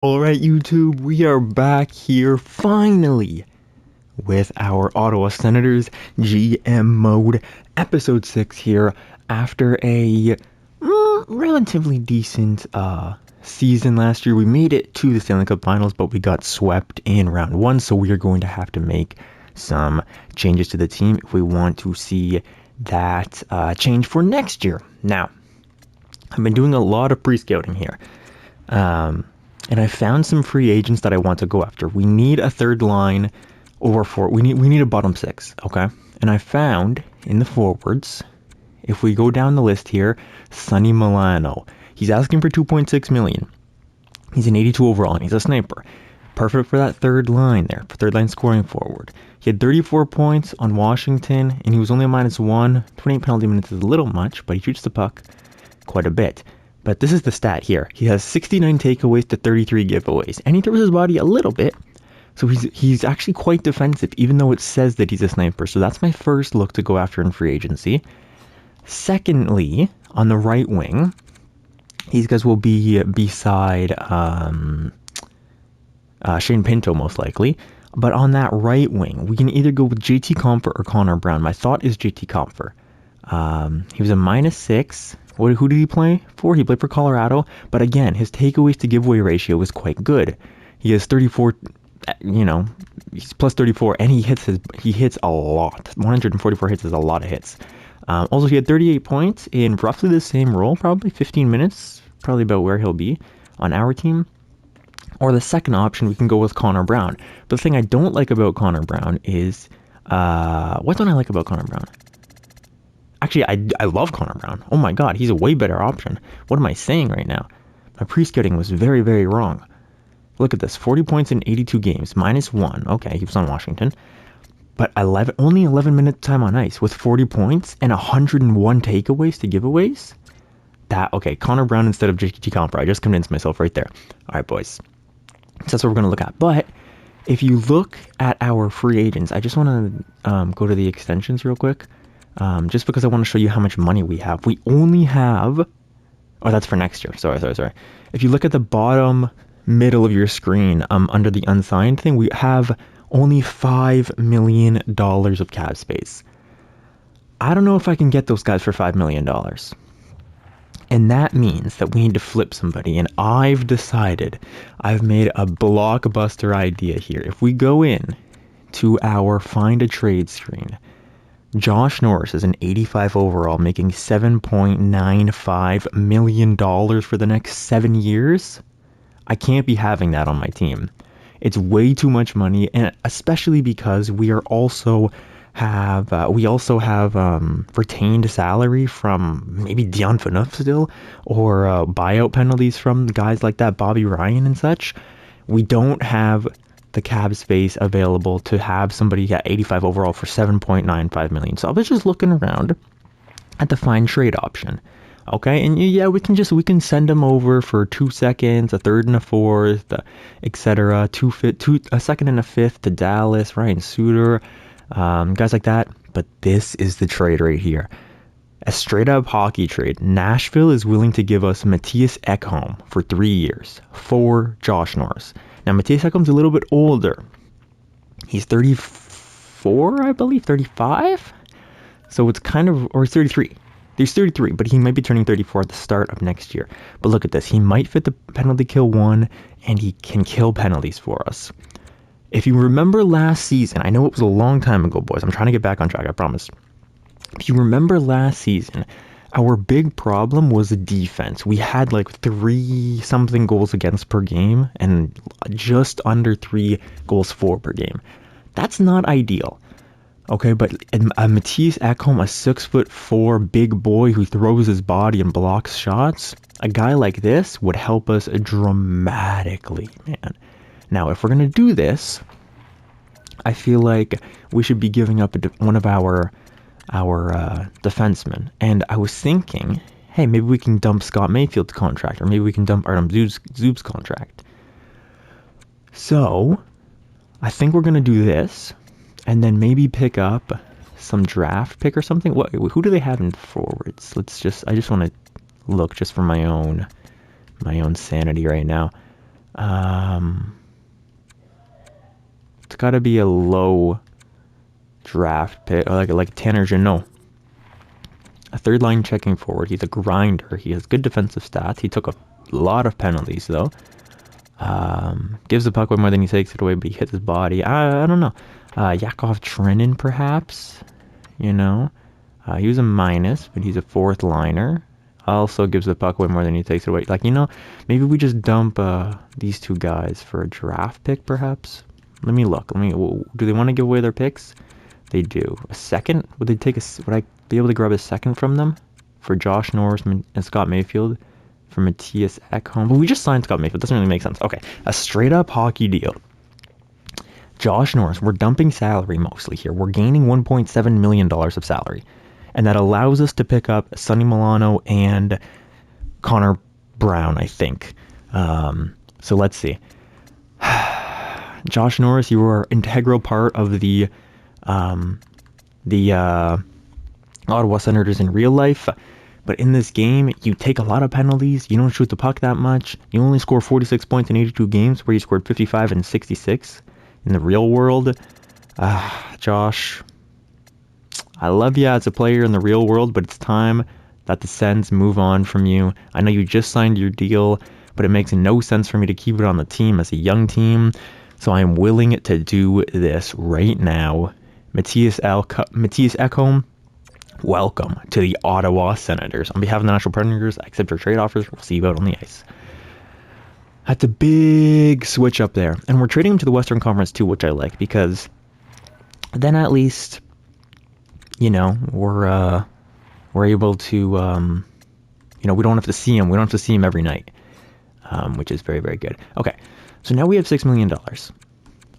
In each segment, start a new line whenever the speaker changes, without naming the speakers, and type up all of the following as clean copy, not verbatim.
Alright, YouTube, we are back here finally with our Ottawa Senators GM mode, episode 6 here, after a relatively decent season last year. We made it to the Stanley Cup Finals, but we got swept in round 1, so we are going to have to make some changes to the team if we want to see that change for next year. Now, I've been doing a lot of pre-scouting here. And I found some free agents that I want to go after. We need a third line over four. We need a bottom six, okay? And I found in the forwards, if we go down the list here, Sonny Milano. He's asking for $2.6 million. He's an 82 overall, and he's a sniper. Perfect for that third line there, for third line scoring forward. He had 34 points on Washington, and he was only a -1. 28 penalty minutes is a little much, but he shoots the puck quite a bit. But this is the stat here. He has 69 takeaways to 33 giveaways, and he throws his body a little bit. So he's actually quite defensive, even though it says that he's a sniper. So that's my first look to go after in free agency. Secondly, on the right wing, these guys will be beside Shane Pinto, most likely. But on that right wing, we can either go with JT Compher or Connor Brown. My thought is JT Compher. He was a -6. Who did he play for? He played for Colorado. But again, his takeaways to giveaway ratio was quite good. He has 34, he's plus 34, and he hits a lot. 144 hits is a lot of hits. Also, he had 38 points in roughly the same role, probably 15 minutes, probably about where he'll be on our team. Or the second option, we can go with Connor Brown. But the thing I don't like about Connor Brown is, what don't I like about Connor Brown? Actually, I love Connor Brown. Oh my god, he's a way better option. What am I saying right now? My pre-scouting was very, very wrong. Look at this. 40 points in 82 games. -1. Okay, he was on Washington. But only 11 minute time on ice with 40 points and 101 takeaways to giveaways? Okay, Connor Brown instead of JT Compher. I just convinced myself right there. Alright, boys. So that's what we're going to look at. But if you look at our free agents, I just want to go to the extensions real quick. Just because I want to show you how much money we have. We only have... Oh, that's for next year. Sorry. If you look at the bottom middle of your screen, under the unsigned thing, we have only $5 million of cap space. I don't know if I can get those guys for $5 million. And that means that we need to flip somebody. And I've made a blockbuster idea here. If we go in to our find a trade screen... Josh Norris is an 85 overall, making $7.95 million for the next 7 years. I can't be having that on my team. It's way too much money, and especially because we also have retained salary from maybe Dion Phaneuf still, or buyout penalties from guys like that, Bobby Ryan and such. We don't have the cap space available to have somebody at 85 overall for $7.95 million. So I was just looking around at the find trade option. Okay, and yeah, we can send them over for 2 seconds, a third and a fourth, etc. A second and a fifth to Dallas, Ryan Suter, guys like that. But this is the trade right here. A straight up hockey trade. Nashville is willing to give us Mattias Ekholm for 3 years for Josh Norris. Now, Mattias Ekholm's a little bit older. He's 34, I believe, 35? So it's or 33. He's 33, but he might be turning 34 at the start of next year. But look at this. He might fit the penalty kill 1, and he can kill penalties for us. If you remember last season, I know it was a long time ago, boys. I'm trying to get back on track, I promise. If you remember last season, our big problem was the defense. We had like 3-something goals against per game and just under 3 goals for per game. That's not ideal. Okay, but Mattias Ekholm, a 6'4" big boy who throws his body and blocks shots, a guy like this would help us dramatically, man. Now, if we're going to do this, I feel like we should be giving up one of our defensemen. And I was thinking, hey, maybe we can dump Scott Mayfield's contract, or maybe we can dump Artem Zub's contract. So I think we're gonna do this, and then maybe pick up some draft pick or something. Who do they have in forwards? I just want to look just for my own sanity right now. It's got to be a low draft pick, or like Tanner Jeannot. A third line checking forward. He's a grinder. He has good defensive stats. He took a lot of penalties though. Gives the puck away more than he takes it away, but he hits his body. I don't know. Yakov Trenin, perhaps. You know, he was a minus, but he's a fourth liner. Also gives the puck away more than he takes it away. Like, you know, maybe we just dump these two guys for a draft pick, perhaps. Let me look. Do they want to give away their picks? They do. A second? Would I be able to grab a second from them for Josh Norris and Scott Mayfield? For Matthias Ekholm. But we just signed Scott Mayfield. Doesn't really make sense. Okay, a straight up hockey deal. Josh Norris, we're dumping salary mostly here. We're gaining $1.7 million of salary. And that allows us to pick up Sonny Milano and Connor Brown, I think. So let's see. Josh Norris, you were an integral part of the Ottawa Senators in real life. But in this game, you take a lot of penalties. You don't shoot the puck that much. You only score 46 points in 82 games, where you scored 55 and 66 in the real world. Josh, I love you as a player in the real world, but it's time that the Sens move on from you. I know you just signed your deal, but it makes no sense for me to keep it on the team as a young team. So I am willing to do this right now. Matthias Ekholm, welcome to the Ottawa Senators. On behalf of the National Predators, I accept your trade offers. We'll see you out on the ice. That's a big switch up there. And we're trading him to the Western Conference too, which I like, because then at least, you know, we're able to, you know, we don't have to see him. We don't have to see him every night, which is very, very good. Okay, so now we have $6 million.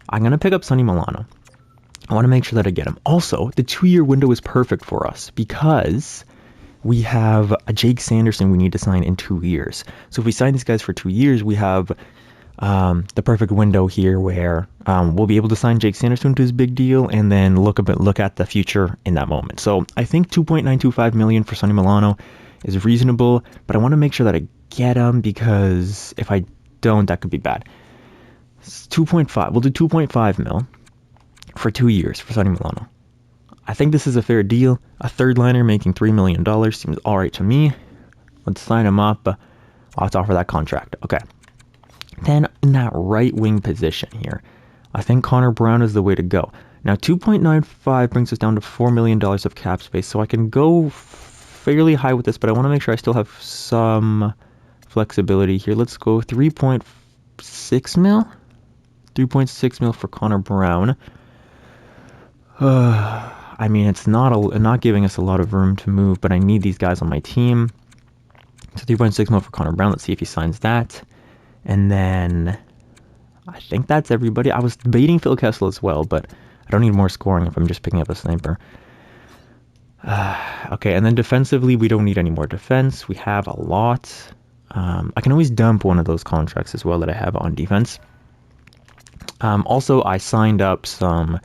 I'm going to pick up Sonny Milano. I want to make sure that I get him. Also, the 2-year window is perfect for us because we have a Jake Sanderson we need to sign in 2 years. So if we sign these guys for 2 years, we have the perfect window here where we'll be able to sign Jake Sanderson to his big deal and then look at the future in that moment. So I think $2.925 million for Sonny Milano is reasonable, but I want to make sure that I get him because if I don't, that could be bad. It's 2.5. We'll do 2.5 mil. For 2 years for Sonny Milano. I think this is a fair deal. A third liner making $3 million seems alright to me. Let's sign him up. Let's offer that contract. Okay. Then in that right wing position here, I think Connor Brown is the way to go. Now 2.95 brings us down to $4 million of cap space, so I can go fairly high with this, but I want to make sure I still have some flexibility here. Let's go 3.6 mil. 3.6 mil for Connor Brown. I mean, it's not giving us a lot of room to move, but I need these guys on my team. So 3.6 mil for Connor Brown. Let's see if he signs that. And then I think that's everybody. I was debating Phil Kessel as well, but I don't need more scoring if I'm just picking up a sniper. Okay, and then defensively, we don't need any more defense. We have a lot. I can always dump one of those contracts as well that I have on defense. Also, I signed up some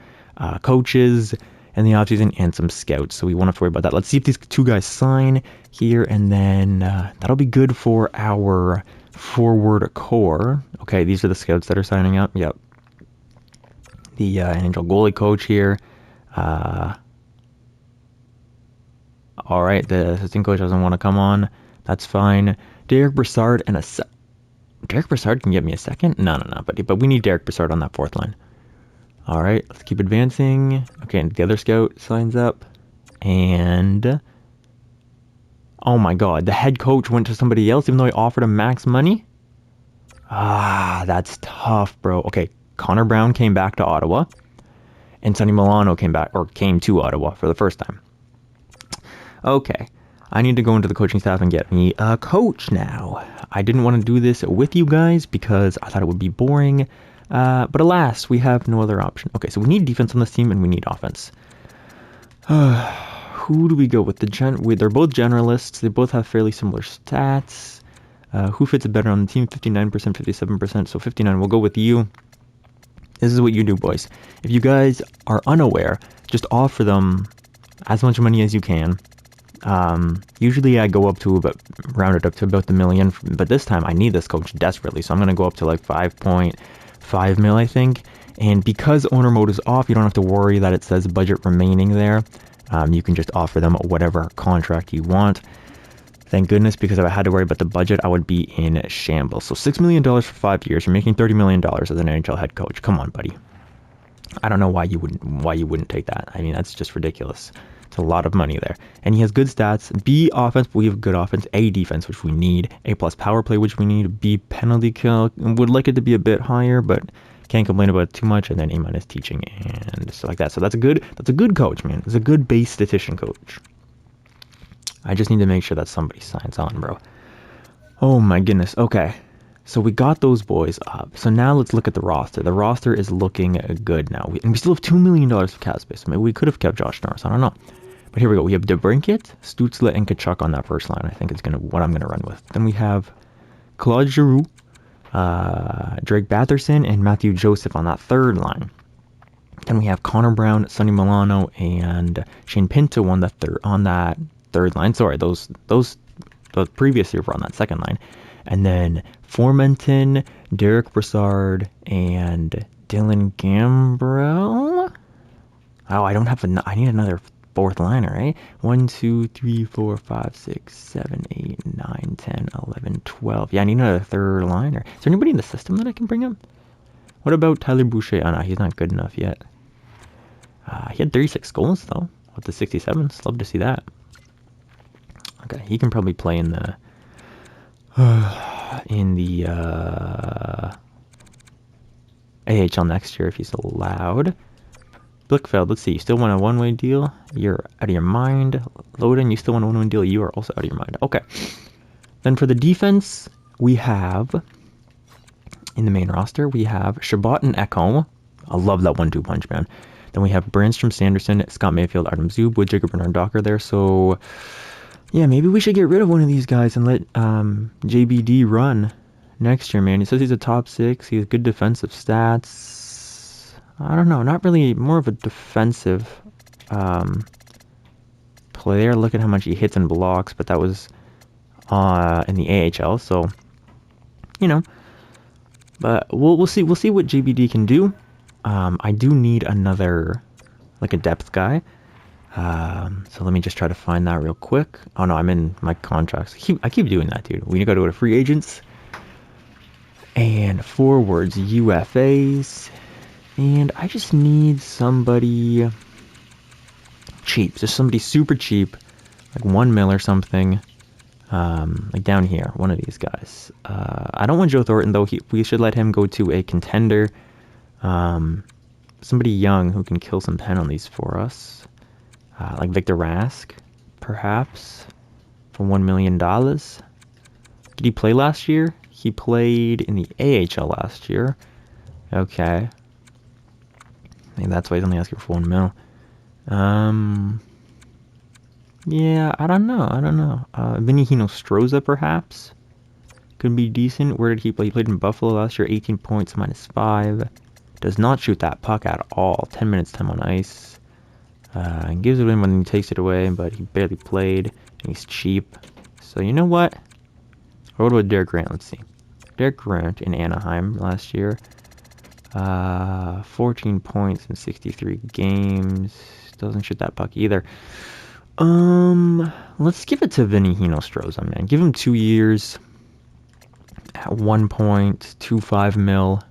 coaches in the offseason and some scouts, so we won't have to worry about that. Let's see if these two guys sign here, and then that'll be good for our forward core. Okay, these are the scouts that are signing up. Yep. The NHL goalie coach here. All right, the assistant coach doesn't want to come on. That's fine. Derek Brassard and Derek Brassard can get me a second? No, but we need Derek Brassard on that fourth line. All right, let's keep advancing. Okay, and the other scout signs up. And oh my god, the head coach went to somebody else even though I offered him max money? That's tough, bro. Okay, Connor Brown came back to Ottawa. And Sonny Milano came to Ottawa for the first time. Okay, I need to go into the coaching staff and get me a coach now. I didn't want to do this with you guys because I thought it would be boring. But alas, we have no other option. Okay, so we need defense on this team and we need offense. Who do we go with? They're both generalists. They both have fairly similar stats. Who fits better on the team? 59%, 57%. So 59, we'll go with you. This is what you do, boys. If you guys are unaware, just offer them as much money as you can. Usually I go up to about, round it up to about the million, but this time I need this coach desperately, so I'm going to go up to like 5.5 mil, I think. And because owner mode is off, you don't have to worry that it says budget remaining there. You can just offer them whatever contract you want. Thank goodness, because if I had to worry about the budget, I would be in shambles. So $6 million for 5 years. You're making $30 million as an NHL head coach. Come on, buddy. I don't know why you wouldn't take that. I mean, that's just ridiculous. It's a lot of money there. And he has good stats. B, offense, we have good offense. A, defense, which we need. A plus power play, which we need. B, penalty kill. Would like it to be a bit higher, but can't complain about it too much. And then A minus teaching and stuff like that. So that's a good coach, man. It's a good base statistician coach. I just need to make sure that somebody signs on, bro. Oh my goodness. Okay. So we got those boys up. So now let's look at the roster. The roster is looking good now. And we still have $2 million of cap space. I mean, we could have kept Josh Norris. I don't know. But here we go. We have DeBrincat, Stützle, and Kachuk on that first line. I think it's what I'm gonna run with. Then we have Claude Giroux, Drake Batherson, and Matthew Joseph on that third line. Then we have Connor Brown, Sonny Milano, and Shane Pinto on that third line. Sorry, those previous year were on that second line. And then Formenton, Derek Brassard, and Dylan Gambrell. Oh, I need another fourth liner, right? 1, 2, 3, 4, 5, 6, 7, 8, 9, 10, 11, 12. Yeah, I need another third liner. Is there anybody in the system that I can bring up? What about Tyler Boucher? Oh, no, he's not good enough yet. He had 36 goals, though, with the 67s. Love to see that. Okay, he can probably play in the AHL next year if he's allowed. Blickfeld, let's see, you still want a one-way deal? You're out of your mind. Loden, you still want a one-way deal? You are also out of your mind. Okay. Then for the defense, we have, in the main roster, we have Chabot and Ekholm. I love that 1-2 punch, man. Then we have Brandstrom, Sanderson, Scott Mayfield, Artem Zub, Woodjigger, Bernard Docker there. So, yeah, maybe we should get rid of one of these guys and let JBD run next year, man. He says he's a top 6. He has good defensive stats. I don't know, not really, more of a defensive player. Look at how much he hits and blocks, but that was in the AHL, so, you know. But we'll see what JBD can do. I do need another, like a depth guy. So let me just try to find that real quick. Oh no, I'm in my contracts. I keep doing that, dude. We gotta go to free agents and forwards, UFAs. And I just need somebody cheap. Just somebody super cheap, like 1 mil or something. Like down here, one of these guys. I don't want Joe Thornton, though. We should let him go to a contender. Somebody young who can kill some penalties for us. Like Victor Rask, perhaps, for $1 million. Did he play last year? He played in the AHL last year. Okay. I think that's why he's only asking for 1 mil. Yeah, I don't know. Vinny Hinostroza, perhaps, could be decent. Where did he play? He played in Buffalo last year, 18 points, -5. Does not shoot that puck at all. 10 minutes time on ice. And gives it in when he takes it away, but he barely played, and he's cheap. So you know what? What about Derek Grant? Let's see. Derek Grant in Anaheim last year. 14 points in 63 games. Doesn't shoot that puck either. Let's give it to Vinny Hinostroza, man. Give him 2 years at 1.25 mil.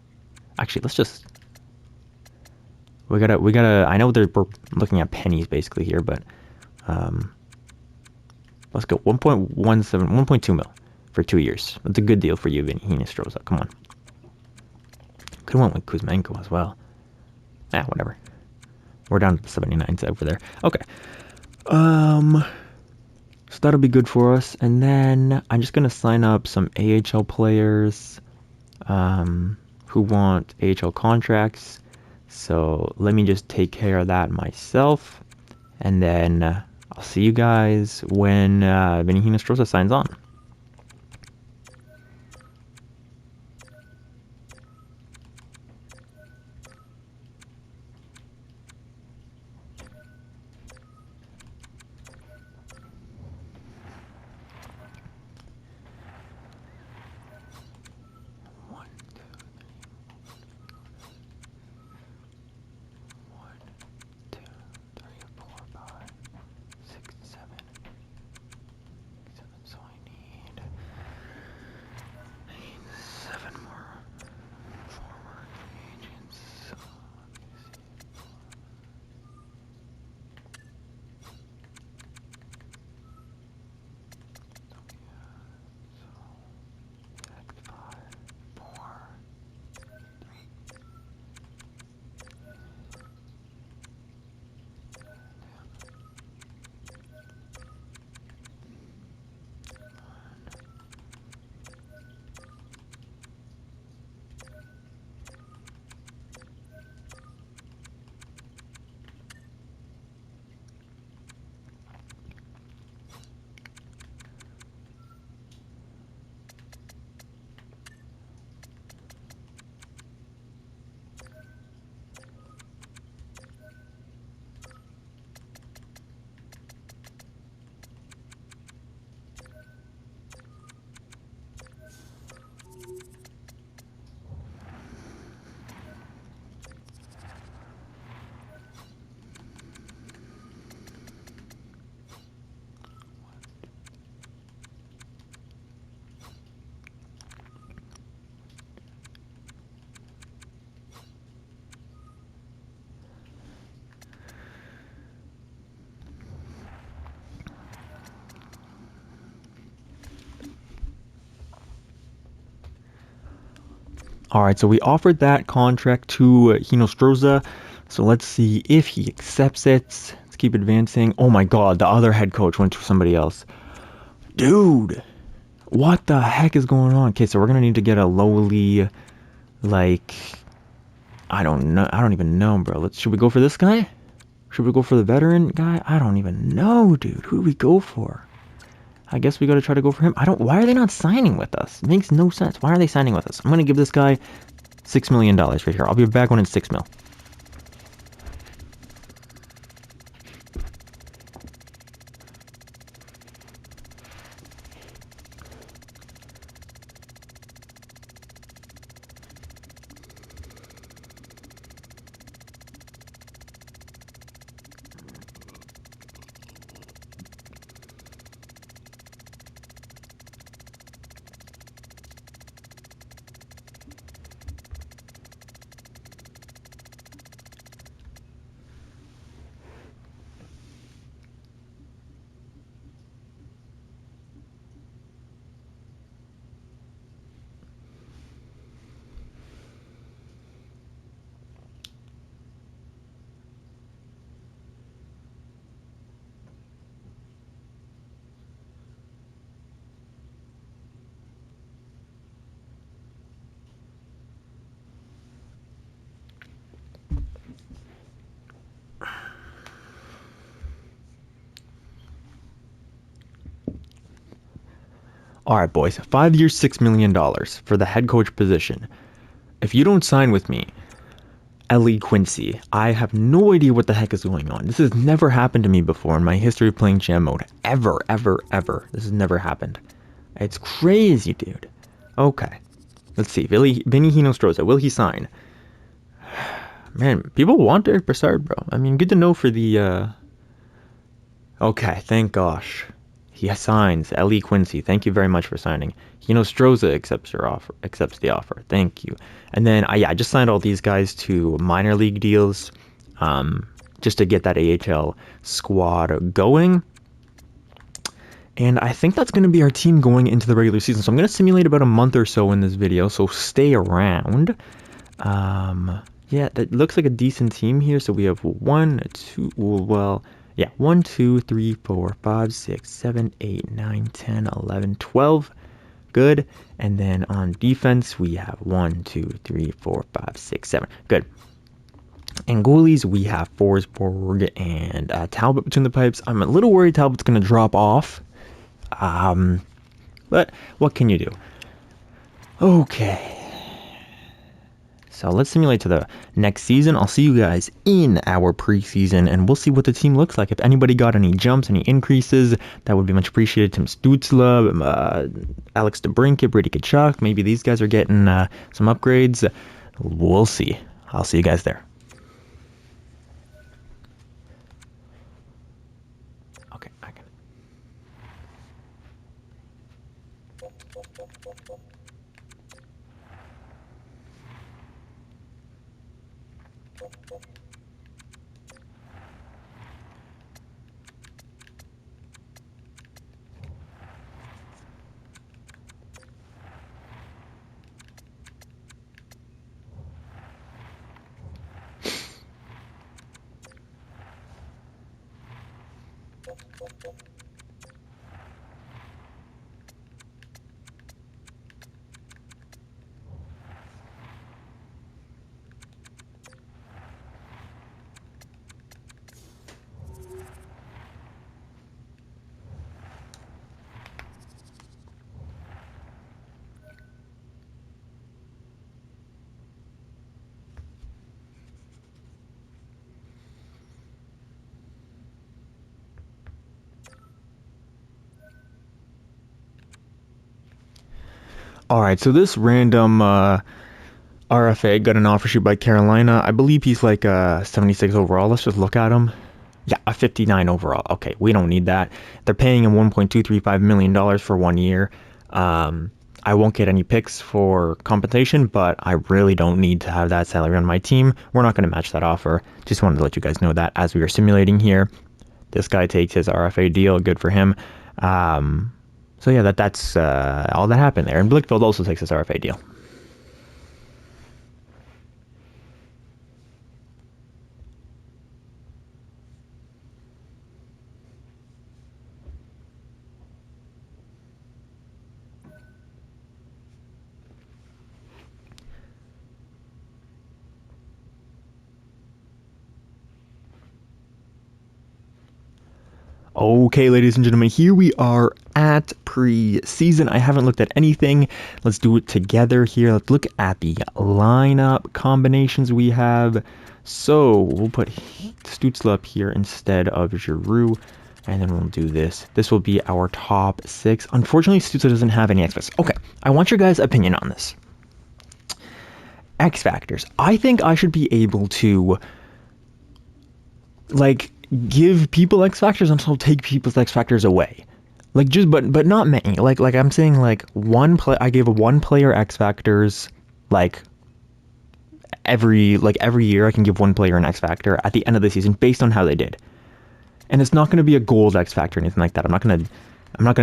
Actually, let's just. We gotta. I know we're looking at pennies basically here, but let's go 1.17, 1.2 mil for 2 years. That's a good deal for you, Vinny Hinostroza. Come on. Could have went with Kuzmenko as well. Whatever. We're down to the 79s over there. Okay. So that'll be good for us. And then I'm just gonna sign up some AHL players who want AHL contracts. So let me just take care of that myself. And then I'll see you guys when Vinny Hinostroza signs on. All right, so we offered that contract to Hino Stroza. So let's see if he accepts it. Let's keep advancing. Oh my god, the other head coach went to somebody else. Dude, what the heck is going on? Okay, so we're going to need to get a lowly, like, I don't know. I don't even know, bro. Should we go for this guy? Should we go for the veteran guy? I don't even know, dude. Who do we go for? I guess we got to try to go for him. Why are they not signing with us? It makes no sense. Why are they signing with us? I'm going to give this guy $6 million right here. I'll be back when it's 6 mil. All right, boys. 5 years, $6 million for the head coach position. If you don't sign with me, Ellie Quincy, I have no idea what the heck is going on. This has never happened to me before in my history of playing Jam mode. Ever, ever, ever. This has never happened. It's crazy, dude. Okay. Let's see. Vinny Hino-Stroza, will he sign? Man, people want Derek Brassard, bro. I mean, good to know for the, Okay, thank gosh. He signs. Ellie Quincy, thank you very much for signing. Stroza accepts the offer. Thank you. And then, I just signed all these guys to minor league deals, just to get that AHL squad going. And I think that's going to be our team going into the regular season. So I'm going to simulate about a month or so in this video, so stay around. Yeah, that looks like a decent team here. So we have 1, 2, 3, 4, 5, 6, 7, 8, 9, 10, 11, 12. Good. And then on defense, we have 1, 2, 3, 4, 5, 6, 7. Good. And goalies, we have Forsberg and Talbot between the pipes. I'm a little worried Talbot's going to drop off. But what can you do? Okay. So let's simulate to the next season. I'll see you guys in our preseason, and we'll see what the team looks like. If anybody got any jumps, any increases, that would be much appreciated. Tim Stützle, Alex DeBrincat, Brady Tkachuk. Maybe these guys are getting some upgrades. We'll see. I'll see you guys there. Okay, I can. All right, so this random RFA got an offer sheet by Carolina. I believe he's like a 76 overall. Let's just look at him. Yeah, a 59 overall. Okay, we don't need that. They're paying him $1.235 million for 1 year. I won't get any picks for compensation, but I really don't need to have that salary on my team. We're not going to match that offer. Just wanted to let you guys know that as we are simulating here. This guy takes his RFA deal. Good for him. So yeah, that's all that happened there. And Blickfeld also takes his RFA deal. Okay, ladies and gentlemen, here we are at preseason. I haven't looked at anything. Let's do it together here. Let's look at the lineup combinations we have. So we'll put Stützle up here instead of Giroux, and then we'll do this. This will be our top 6. Unfortunately, Stützle doesn't have any X factors. Okay, I want your guys' opinion on this. X factors. I think I should be able to, like, give people X factors and also take people's X factors away. Like, just but not many. Like I'm saying, like, I gave one player X factors, like every year I can give one player an X factor at the end of the season based on how they did. And it's not going to be a gold X factor or anything like that. I'm not going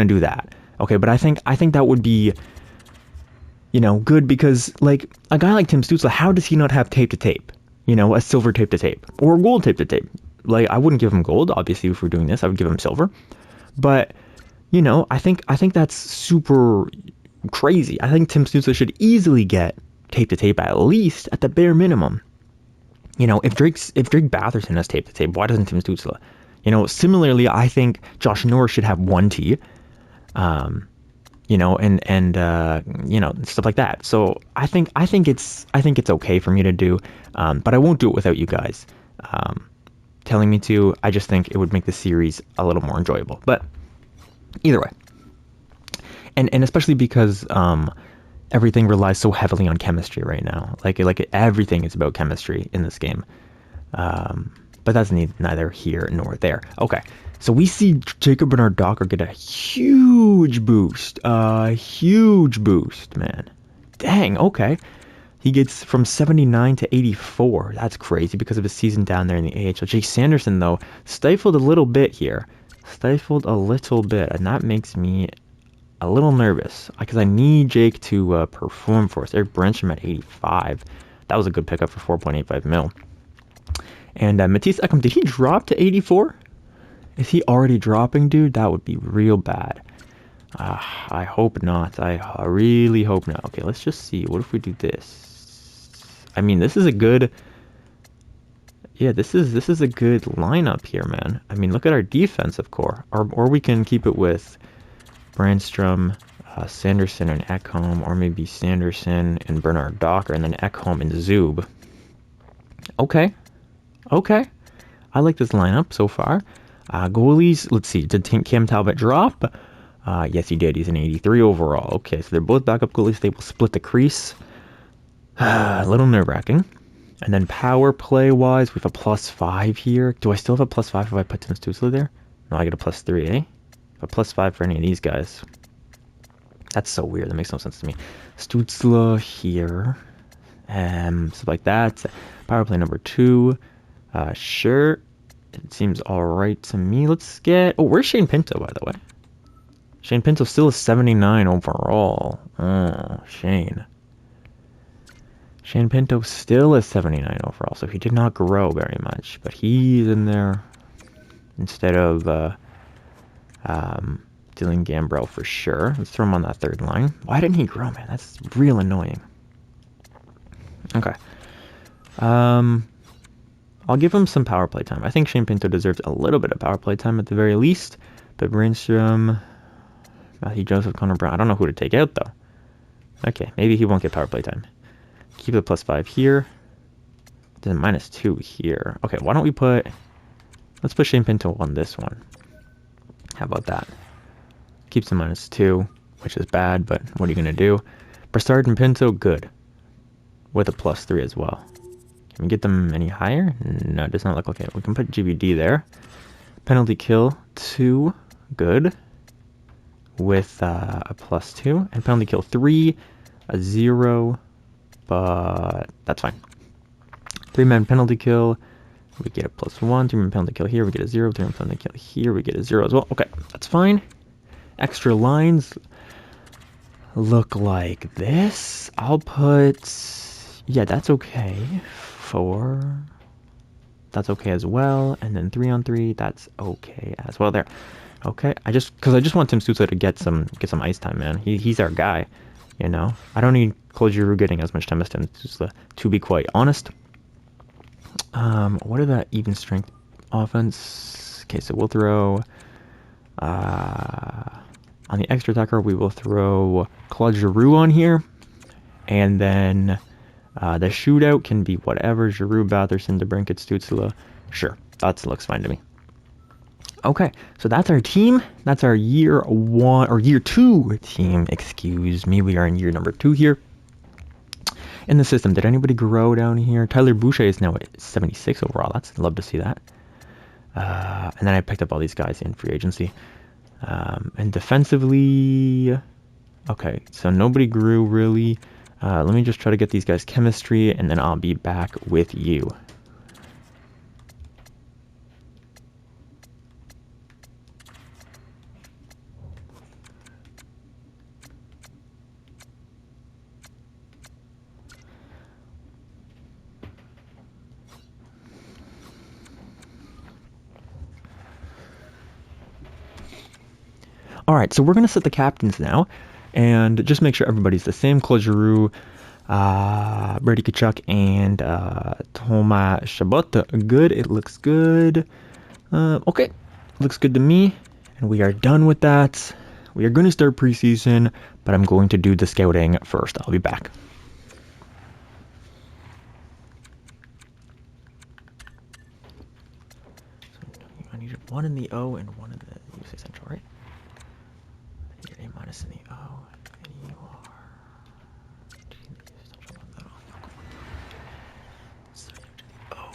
to do that. Okay, but I think that would be, you know, good, because like a guy like Tim Stützle, how does he not have tape to tape? You know, a silver tape to tape or a gold tape to tape? Like, I wouldn't give him gold, obviously. If we're doing this, I would give him silver. But, you know, I think that's super crazy. I think Tim Stützle should easily get tape to tape, at least at the bare minimum. You know, if Drake Batherson has tape to tape, why doesn't Tim Stützle? You know, similarly, I think Josh Norris should have 1T. You know, and you know, stuff like that. So I think it's okay for me to do, but I won't do it without you guys telling me to. I just think it would make the series a little more enjoyable. But either way, and especially because everything relies so heavily on chemistry right now. Like everything is about chemistry in this game. But that's neither here nor there. Okay, so we see Jacob Bernard-Docker get a huge boost. Man. Dang, okay. He gets from 79 to 84. That's crazy because of his season down there in the AHL. Jake Sanderson, though, stifled a little bit here. And that makes me a little nervous because I need Jake to perform for us. Eric Brenstrom at 85. That was a good pickup for 4.85 mil. And Matisse Ekholm, did he drop to 84? Is he already dropping, dude? That would be real bad. I hope not. I really hope not. Okay, let's just see. What if we do this? I mean, this is a good... Yeah, this is a good lineup here, man. I mean, look at our defensive core. Or we can keep it with Brandstrom, Sanderson, and Ekholm. Or maybe Sanderson and Bernard-Docker, and then Ekholm and Zub. Okay. I like this lineup so far. Goalies, let's see. Did Cam Talbot drop? Yes, he did. He's an 83 overall. Okay, so they're both backup goalies. They will split the crease. A little nerve-wracking. And then power play-wise, we have a +5 here. Do I still have a +5 if I put Tim Stützle there? No, I get a +3, eh? A +5 for any of these guys. That's so weird. That makes no sense to me. Stützle here. Stuff like that. Power play number 2. Sure. It seems alright to me. Let's get... Oh, where's Shane Pinto, by the way? Shane Pinto still is 79 overall. Oh, Shane. Shane Pinto still is 79 overall, so he did not grow very much. But he's in there instead of Dylan Gambrell for sure. Let's throw him on that third line. Why didn't he grow, man? That's real annoying. Okay. I'll give him some power play time. I think Shane Pinto deserves a little bit of power play time at the very least. But Brandstrom, Matthew Joseph, Connor Brown. I don't know who to take out, though. Okay, maybe he won't get power play time. Keep the +5 here. Then -2 here. Okay, why don't we put... Let's put Shane Pinto on this one. How about that? Keeps the -2, which is bad, but what are you going to do? Brassard and Pinto, good. With a +3 as well. Can we get them any higher? No, it does not look like it. We can put GBD there. Penalty kill 2, good. With a +2. And penalty kill 3, a 0, but that's fine. 3-man penalty kill, we get a +1. 3-man penalty kill here, we get a 0. 3-man penalty kill here, we get a 0 as well. Okay, that's fine. Extra lines look like this. I'll put... Yeah, that's okay. 4. That's okay as well. And then 3-on-3, that's okay as well there. Okay, I just want Tim Stützle to get some ice time, man. He's our guy, you know. I don't need Claude Giroux getting as much time as Tim Stützle, to be quite honest. What are that even strength offense? Okay, so we'll throw On the extra attacker, we will throw Claude Giroux on here. And then the shootout can be whatever. Giroux, Batherson, DeBrincat, Stützle. Sure, that looks fine to me. Okay, so that's our team. That's our year 1 or year 2 team. Excuse me. We are in year number 2 here. In the system, did anybody grow down here? Tyler Boucher is now at 76 overall. I'd love to see that. And then I picked up all these guys in free agency. And defensively, okay, so nobody grew really. Let me just try to get these guys chemistry, and then I'll be back with you. All right, so we're going to set the captains now, and just make sure everybody's the same. Claude Giroux, Brady Tkachuk, and Thomas Chabot. Good, it looks good. Okay, looks good to me, and we are done with that. We are going to start preseason, but I'm going to do the scouting first. I'll be back. So I need 1 in the O and 1 in the USA Central, right? You're A minus in the O, and you are so you're to the O.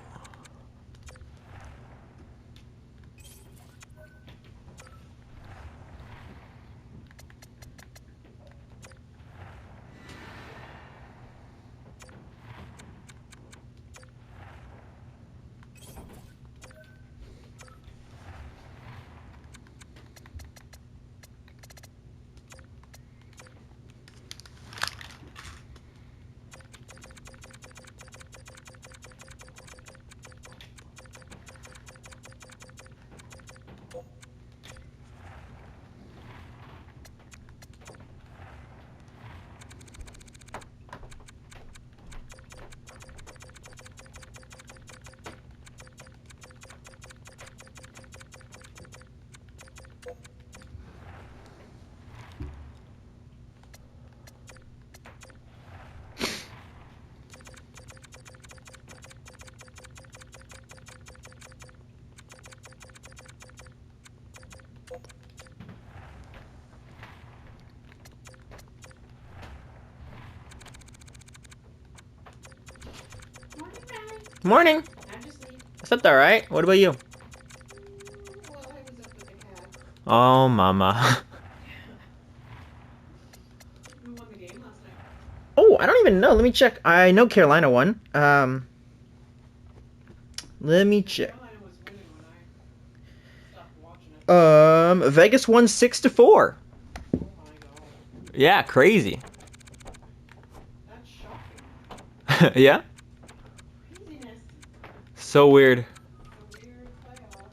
Morning. I slept all right. What about you?
Well, I was up with the cat.
Oh, mama.
Who won the game last night?
Oh, I don't even know. Let me check. I know Carolina won. Let me check.
Carolina was winning when I stopped watching it.
Vegas won 6-4.
Oh my god.
Yeah, crazy.
That's shocking.
Yeah?
Craziness.
So weird.
It's a weird playoff.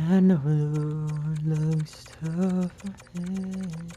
I know the road looks tough ahead.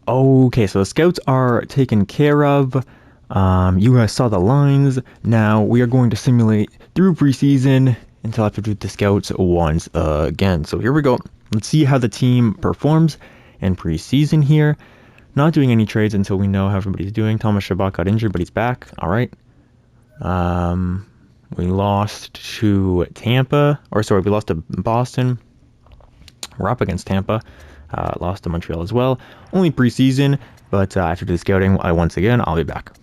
Okay, so the scouts are taken care of. You guys saw the lines. Now we are going to simulate through preseason until I have to do the scouts once again. So here we go. Let's see how the team performs in preseason here. Not doing any trades until we know how everybody's doing. Thomas Chabot got injured, but he's back. All right. We lost to Tampa, or sorry, we lost to Boston. We're up against Tampa. Lost to Montreal as well. Only preseason, but after the scouting, once again, I'll be back.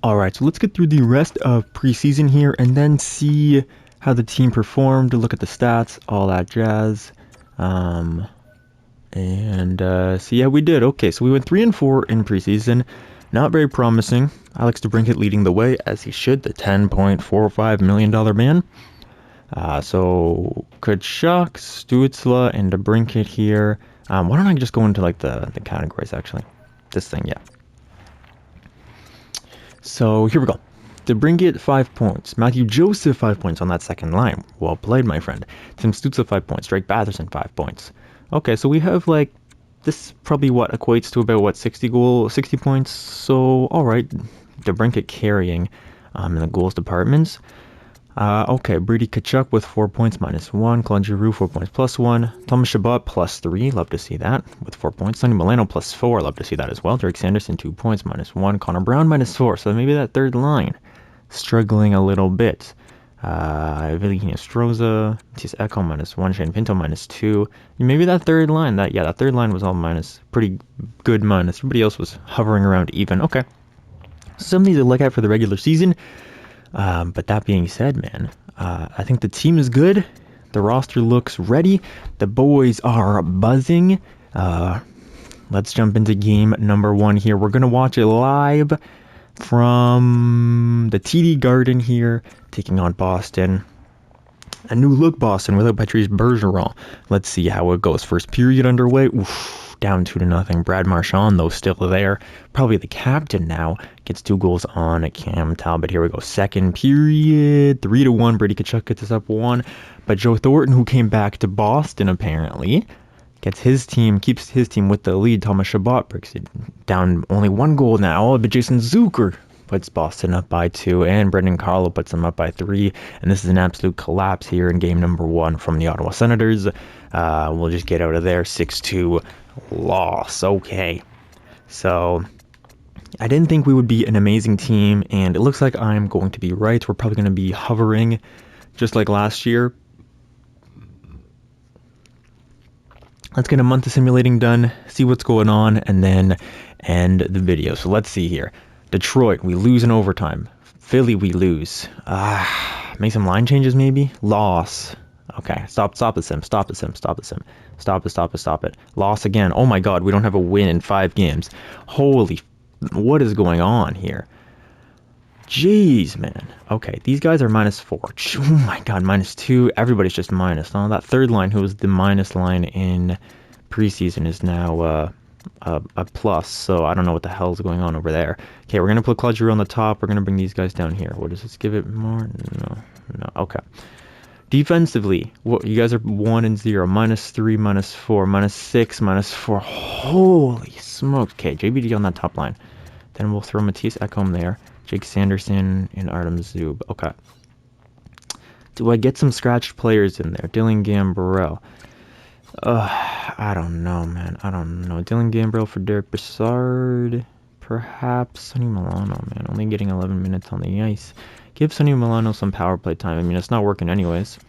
Alright, so let's get through the rest of preseason here and then see how the team performed, look at the stats, all that jazz. See how we did. Okay, so we went 3-4 in preseason. Not very promising. Alex DeBrincat leading the way, as he should, the $10.45 million man. So Kachuk, Stutzla, and DeBrincat here. Why don't I just go into like the categories actually? This thing, yeah. So here we go. DeBrincat 5 points. Matthew Joseph 5 points on that second line. Well played, my friend. Tim Stutzla 5 points. Drake Batherson 5 points. Okay, so we have like this probably what equates to about 60 points. So all right, DeBrincat carrying in the goals departments. Okay, Brady Tkachuk with 4 points -1. Claude Giroux 4 points +1. Thomas Chabot +3. Love to see that with 4 points. Sonny Milano +4. Love to see that as well. Derek Sanderson 2 points -1. Connor Brown -4. So maybe that third line struggling a little bit. Villian Stroza, Matthias Ekholm -1, Shane Pinto -2. Maybe that third line, that third line was all minus, pretty good minus. Everybody else was hovering around even. Okay, something to look at for the regular season. But that being said, man, I think the team is good. The roster looks ready. The boys are buzzing. Let's jump into game number 1 here. We're gonna watch it live from the TD Garden here, taking on Boston. A new look Boston without Patrice Bergeron. Let's see how it goes. First period underway. Oof, down 2-0. Brad Marchand, though, still there. Probably the captain now. Gets 2 goals on Cam Talbot. Here we go. Second period. 3-1. Brady Tkachuk gets us up 1. But Joe Thornton, who came back to Boston apparently, keeps his team with the lead. Thomas Chabot breaks it down only 1 goal now. But Jason Zucker puts Boston up by 2, and Brendan Carlo puts them up by 3. And this is an absolute collapse here in game number 1 from the Ottawa Senators. We'll just get out of there. 6-2 loss. Okay. So I didn't think we would be an amazing team, and it looks like I'm going to be right. We're probably going to be hovering just like last year. Let's get a month of simulating done, see what's going on, and then end the video. So let's see here. Detroit, we lose in overtime. Philly, we lose. Make some line changes maybe? Loss. Okay, stop the sim. Stop it. Loss again. Oh my god, we don't have a win in 5 games. Holy, what is going on here? Jeez, man. Okay, these guys are -4. Oh my god, -2. Everybody's just minus. Now that third line, who was the minus line in preseason, is now a plus. So I don't know what the hell is going on over there. Okay, we're gonna put Claude Giroux on the top. We're gonna bring these guys down here. What does this give it more? No. Okay. Defensively, you guys are 1-0, -3, -4, -6, -4. Holy smokes. Okay, JBD on that top line. Then we'll throw Matthias Ekholm there. Jake Sanderson and Artem Zub. Okay. Do I get some scratched players in there? Dylan Gambrell. I don't know, man. I don't know. Dylan Gambrell for Derek Brassard. Perhaps Sonny Milano, man. Only getting 11 minutes on the ice. Give Sonny Milano some power play time. I mean, it's not working anyways.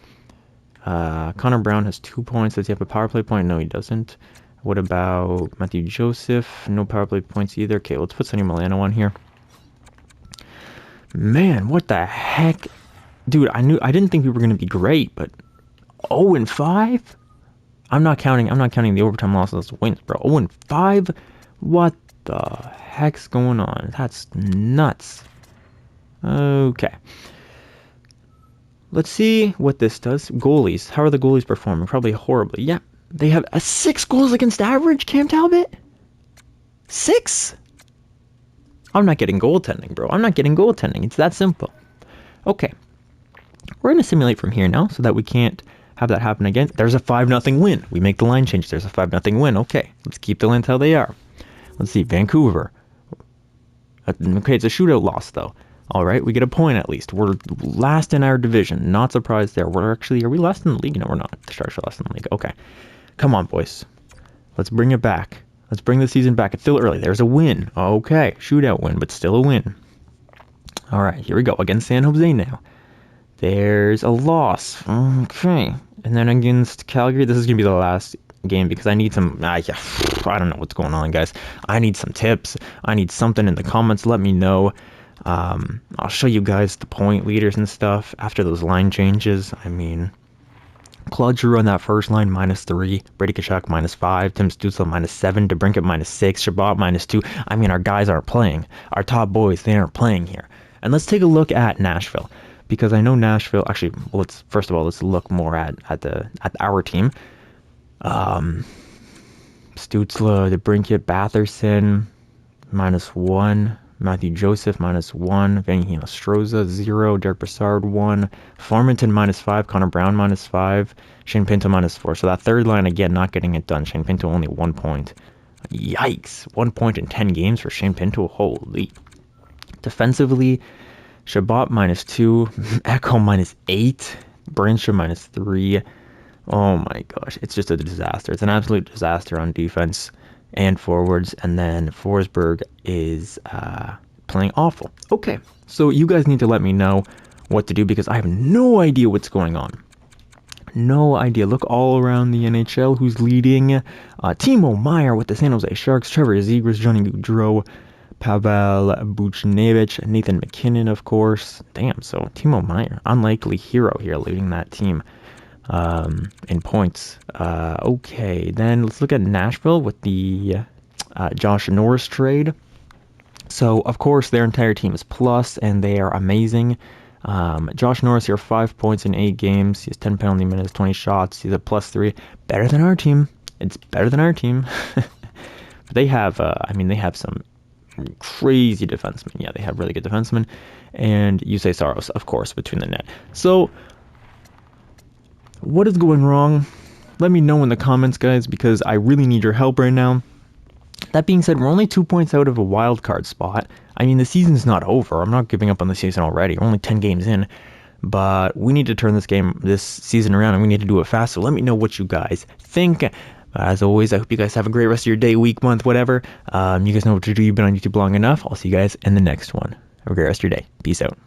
Connor Brown has 2 points. Does he have a power play point? No, he doesn't. What about Matthew Joseph? No power play points either. Okay, let's put Sonny Milano on here. Man, what the heck? Dude, I didn't think we were going to be great, but 0-5? I'm not counting the overtime losses as wins, bro. 0-5? What the heck's going on? That's nuts. Okay. Let's see what this does. Goalies. How are the goalies performing? Probably horribly. Yeah. They have a 6 goals against average, Cam Talbot? 6? I'm not getting goaltending, bro. I'm not getting goaltending. It's that simple. Okay. We're going to simulate from here now so that we can't have that happen again. There's a 5-0 win. We make the line change. There's a 5-0 win. Okay. Let's keep the lines how they are. Let's see. Vancouver. Okay, it's a shootout loss, though. All right, we get a point at least. We're last in our division. Not surprised there. Are we last in the league? No, we're not. The Sharks are last in the league. Okay. Come on, boys. Let's bring it back. Let's bring the season back. It's still early. There's a win. Okay, shootout win, but still a win. All right, here we go. Against San Jose now. There's a loss. Okay. And then against Calgary, this is going to be the last game because I need some... I don't know what's going on, guys. I need some tips. I need something in the comments. Let me know. I'll show you guys the point leaders and stuff after those line changes. I mean, Claude Giroux on that first line, -3. Brady Tkachuk, -5. Tim Stützle, -7. DeBrincat, -6. Shabbat, -2. I mean, our guys aren't playing. Our top boys, they aren't playing here. And let's take a look at Nashville. Because I know Nashville, actually, well, first of all, let's look more at our team. Stützle, DeBrincat, Batherson, -1. Matthew Joseph, -1. Vanny Stroza, 0. Derek Brassard, 1. Farmington, -5. Connor Brown, -5. Shane Pinto, -4. So that third line, again, not getting it done. Shane Pinto, only 1 point. Yikes. 1 point in 10 games for Shane Pinto. Holy. Defensively, Shabbat, -2. Echo, -8. Branshaw, -3. Oh my gosh. It's just a disaster. It's an absolute disaster on defense and forwards, and then Forsberg is playing awful. Okay, so you guys need to let me know what to do because I have no idea what's going on. No idea. Look all around the NHL who's leading. Timo Meier with the San Jose Sharks, Trevor Zegras, Johnny Gaudreau, Pavel Buchnevich, Nathan McKinnon, of course. Damn, so Timo Meier, unlikely hero here leading that team in points. Okay, then let's look at Nashville with the Josh Norris trade. So, of course, their entire team is plus, and they are amazing. Josh Norris here, 5 points in 8 games. He has 10 penalty minutes, 20 shots. He's a +3. Better than our team. It's better than our team. But they have, they have some crazy defensemen. Yeah, they have really good defensemen. And Yusei Saros, of course, between the net. So, what is going wrong? Let me know in the comments, guys, because I really need your help right now. That being said, we're only 2 points out of a wild card spot. I mean, the season's not over. I'm not giving up on the season already. We're only 10 games in. But we need to turn this season around, and we need to do it fast. So let me know what you guys think. As always, I hope you guys have a great rest of your day, week, month, whatever. You guys know what to do. You've been on YouTube long enough. I'll see you guys in the next one. Have a great rest of your day. Peace out.